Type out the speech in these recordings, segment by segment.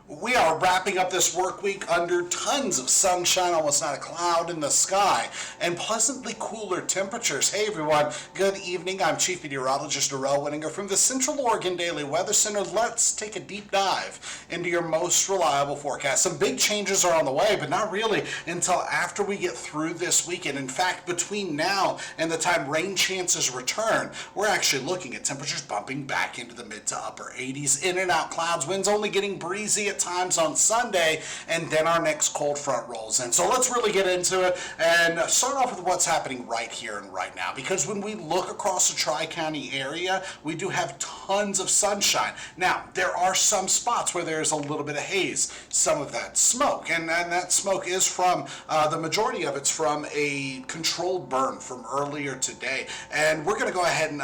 We are wrapping up this work week under tons of sunshine, almost not a cloud in the sky, and pleasantly cooler temperatures. Hey everyone, good evening. I'm Chief Meteorologist Darrell Winninger from the Central Oregon Daily Weather Center. Let's take a deep dive into your most reliable forecast. Some big changes are on the way, but not really until after we get through this weekend. In fact, between now and the time rain chances return, we're actually looking at temperatures bumping back into the mid to upper 80s. In and out clouds, winds only getting breezy at times on Sunday, and then our next cold front rolls in. So let's really get into it and start off with what's happening right here and right now, because when we look across the Tri-County area, we do have tons of sunshine. Now, there are some spots where there's a little bit of haze, some of that smoke, and that smoke is from, the majority of it's from a controlled burn from earlier today. And we're going to go ahead and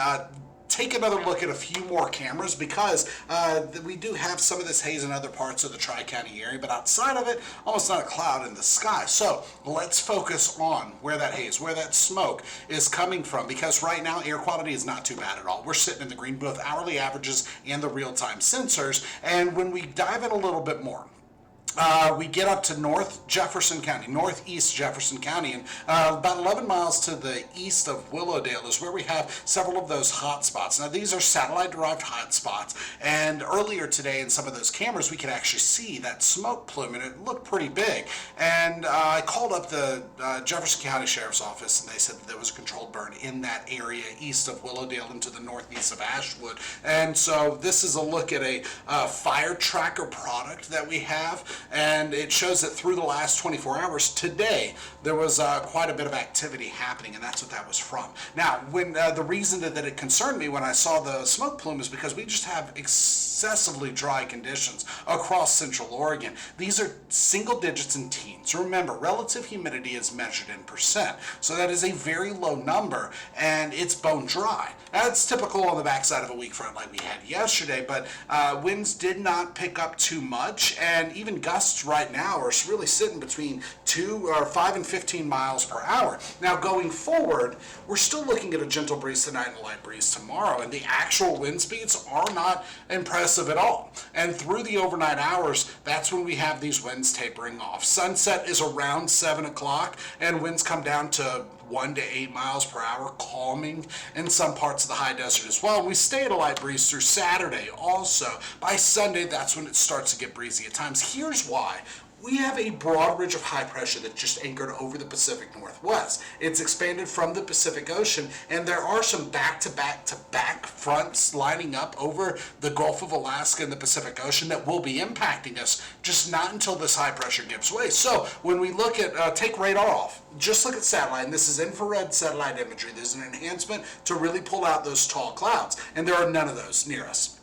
take another look at a few more cameras, because we do have some of this haze in other parts of the Tri-County area, but outside of it, almost not a cloud in the sky. So let's focus on where that haze, where that smoke is coming from, because right now air quality is not too bad at all. We're sitting in the green, both hourly averages and the real-time sensors. And when we dive in a little bit more, we get up to North Jefferson County, northeast Jefferson County, and about 11 miles to the east of Willowdale is where we have several of those hot spots. Now, these are satellite-derived hot spots, and earlier today in some of those cameras, we could actually see that smoke plume, and it looked pretty big. And I called up the Jefferson County Sheriff's Office, and they said that there was a controlled burn in that area east of Willowdale into the northeast of Ashwood. And so this is a look at a fire tracker product that we have, and it shows that through the last 24 hours today there was quite a bit of activity happening, and that's what that was from. Now, when the reason that it concerned me when I saw the smoke plume is because we just have excessively dry conditions across Central Oregon. These are single digits in teens. Remember, relative humidity is measured in percent, so that is a very low number, and it's bone dry. That's typical on the backside of a weak front like we had yesterday, but winds did not pick up too much, and even gusts right now are really sitting between 5 and 15 miles per hour. Now, going forward, we're still looking at a gentle breeze tonight and a light breeze tomorrow, and the actual wind speeds are not impressive at all. And through the overnight hours, that's when we have these winds tapering off. Sunset is around 7 o'clock, and winds come down to 1 to 8 miles per hour, calming in some parts of the high desert as well. And we stay at a light breeze through Saturday also. By Sunday, that's when it starts to get breezy at times. Here's why. We have a broad ridge of high pressure that just anchored over the Pacific Northwest. It's expanded from the Pacific Ocean, and there are some back-to-back-to-back fronts lining up over the Gulf of Alaska and the Pacific Ocean that will be impacting us, just not until this high pressure gives way. So when we look at, take radar off, just look at satellite, and this is infrared satellite imagery. There's an enhancement to really pull out those tall clouds, and there are none of those near us.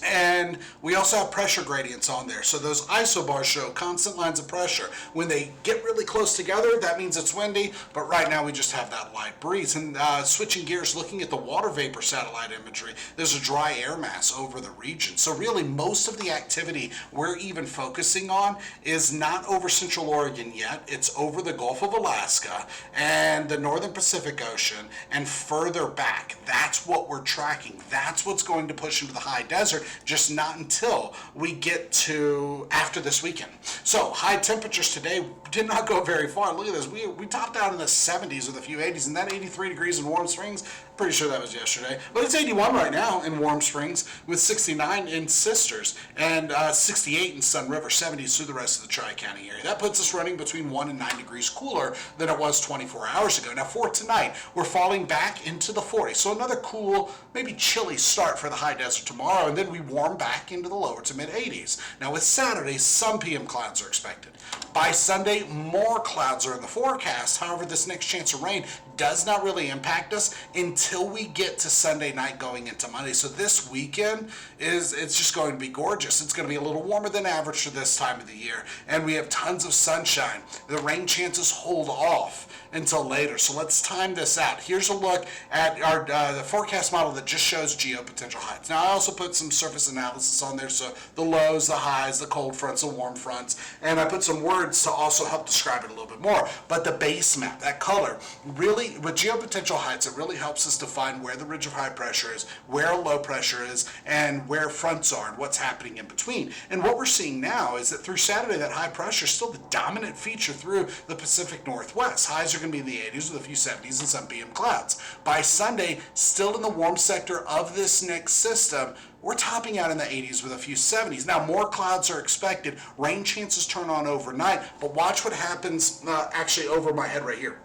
And we also have pressure gradients on there. So those isobars show constant lines of pressure. When they get really close together, that means it's windy, but right now we just have that light breeze. And switching gears, looking at the water vapor satellite imagery, there's a dry air mass over the region. So really most of the activity we're even focusing on is not over Central Oregon yet. It's over the Gulf of Alaska and the Northern Pacific Ocean and further back. That's what we're tracking. That's what's going to push into the high desert, just not until we get to after this weekend. So high temperatures today did not go very far. Look at this. We topped out in the 70s with a few 80s, and that 83 degrees in Warm Springs, pretty sure that was yesterday, but it's 81 right now in Warm Springs with 69 in Sisters and 68 in Sun River, 70s through the rest of the Tri-County area. That puts us running between 1 and 9 degrees cooler than it was 24 hours ago. Now for tonight, we're falling back into the 40s, so another cool, maybe chilly start for the high desert tomorrow, and then we warm back into the lower to mid 80s. Now with Saturday, some PM clouds are expected. By Sunday, more clouds are in the forecast. However, this next chance of rain does not really impact us until we get to Sunday night going into Monday. So this weekend it's just going to be gorgeous. It's going to be a little warmer than average for this time of the year, and we have tons of sunshine. The rain chances hold off until later. So let's time this out. Here's a look at our the forecast model that just shows geopotential heights. Now I also put some surface analysis on there, so the lows, the highs, the cold fronts, the warm fronts, and I put some words to also help describe it a little bit more. But the base map, that color, really with geopotential heights, it really helps us to find where the ridge of high pressure is, where low pressure is, and where fronts are and what's happening in between. And what we're seeing now is that through Saturday, that high pressure is still the dominant feature through the Pacific Northwest. Highs are going to be in the 80s with a few 70s and some PM clouds. By Sunday, still in the warm sector of this next system, we're topping out in the 80s with a few 70s. Now, more clouds are expected. Rain chances turn on overnight, but watch what happens actually over my head right here.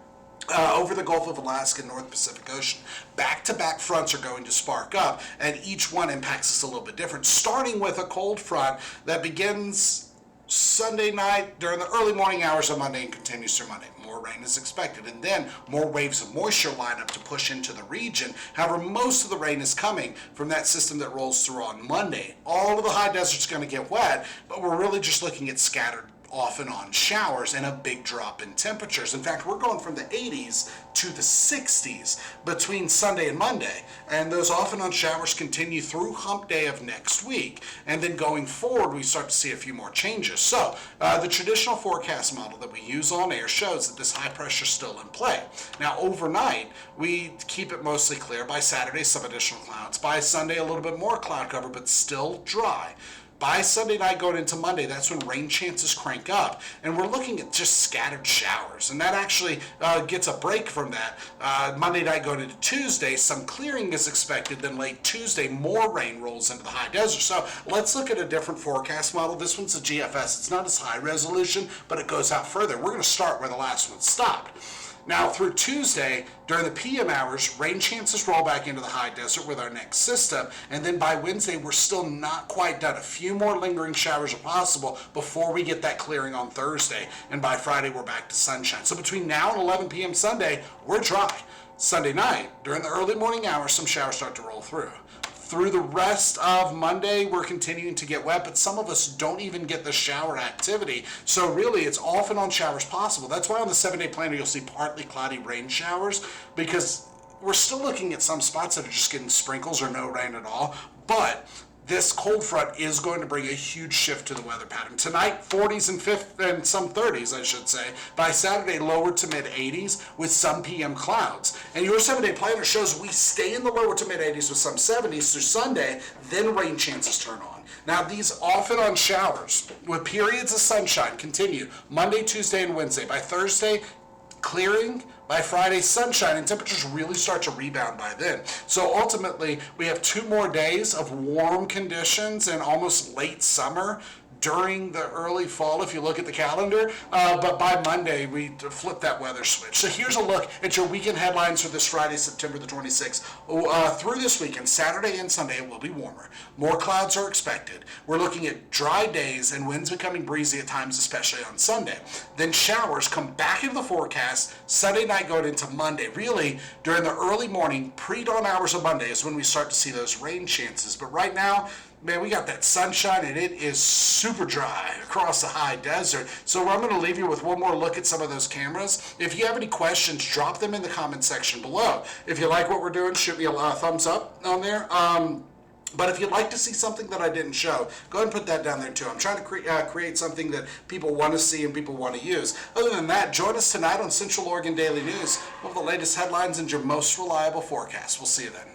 Over the Gulf of Alaska and North Pacific Ocean. Back-to-back fronts are going to spark up, and each one impacts us a little bit different, starting with a cold front that begins Sunday night during the early morning hours of Monday and continues through Monday. More rain is expected, and then more waves of moisture line up to push into the region. However, most of the rain is coming from that system that rolls through on Monday. All of the high desert's going to get wet, but we're really just looking at scattered off and on showers and a big drop in temperatures. In fact, we're going from the 80s to the 60s between Sunday and Monday, and those off and on showers continue through hump day of next week, and then going forward we start to see a few more changes. So the traditional forecast model that we use on air shows that this high pressure is still in play. Now overnight we keep it mostly clear. By Saturday, some additional clouds. By Sunday, a little bit more cloud cover, but still dry. By Sunday night going into Monday, that's when rain chances crank up, and we're looking at just scattered showers, and that actually gets a break from that. Monday night going into Tuesday, some clearing is expected, then late Tuesday, more rain rolls into the high desert. So let's look at a different forecast model. This one's a GFS. It's not as high resolution, but it goes out further. We're going to start where the last one stopped. Now, through Tuesday, during the PM hours, rain chances roll back into the high desert with our next system, and then by Wednesday, we're still not quite done. A few more lingering showers are possible before we get that clearing on Thursday, and by Friday, we're back to sunshine. So between now and 11 p.m. Sunday, we're dry. Sunday night, during the early morning hours, some showers start to roll through. Through the rest of Monday, we're continuing to get wet, but some of us don't even get the shower activity. So really, it's off and on showers possible. That's why on the 7-day planner, you'll see partly cloudy rain showers, because we're still looking at some spots that are just getting sprinkles or no rain at all. But this cold front is going to bring a huge shift to the weather pattern. Tonight, 40s and some 30s, I should say. By Saturday, lower to mid 80s with some PM clouds. And your 7-day planner shows we stay in the lower to mid 80s with some 70s through Sunday, then rain chances turn on. Now, these off and on showers with periods of sunshine continue Monday, Tuesday, and Wednesday. By Thursday, clearing. By Friday, sunshine, and temperatures really start to rebound by then. So ultimately, we have 2 more days of warm conditions and almost late summer during the early fall, if you look at the calendar, but by Monday, we flip that weather switch. So here's a look at your weekend headlines for this Friday, September the 26th. Through this weekend, Saturday and Sunday, it will be warmer. More clouds are expected. We're looking at dry days and winds becoming breezy at times, especially on Sunday. Then showers come back into the forecast Sunday night going into Monday. Really, during the early morning, pre-dawn hours of Monday is when we start to see those rain chances. But right now, man, we got that sunshine, and it is super dry across the high desert. So I'm going to leave you with one more look at some of those cameras. If you have any questions, drop them in the comment section below. If you like what we're doing, shoot me a thumbs up on there. But if you'd like to see something that I didn't show, go ahead and put that down there too. I'm trying to create something that people want to see and people want to use. Other than that, join us tonight on Central Oregon Daily News with the latest headlines and your most reliable forecast. We'll see you then.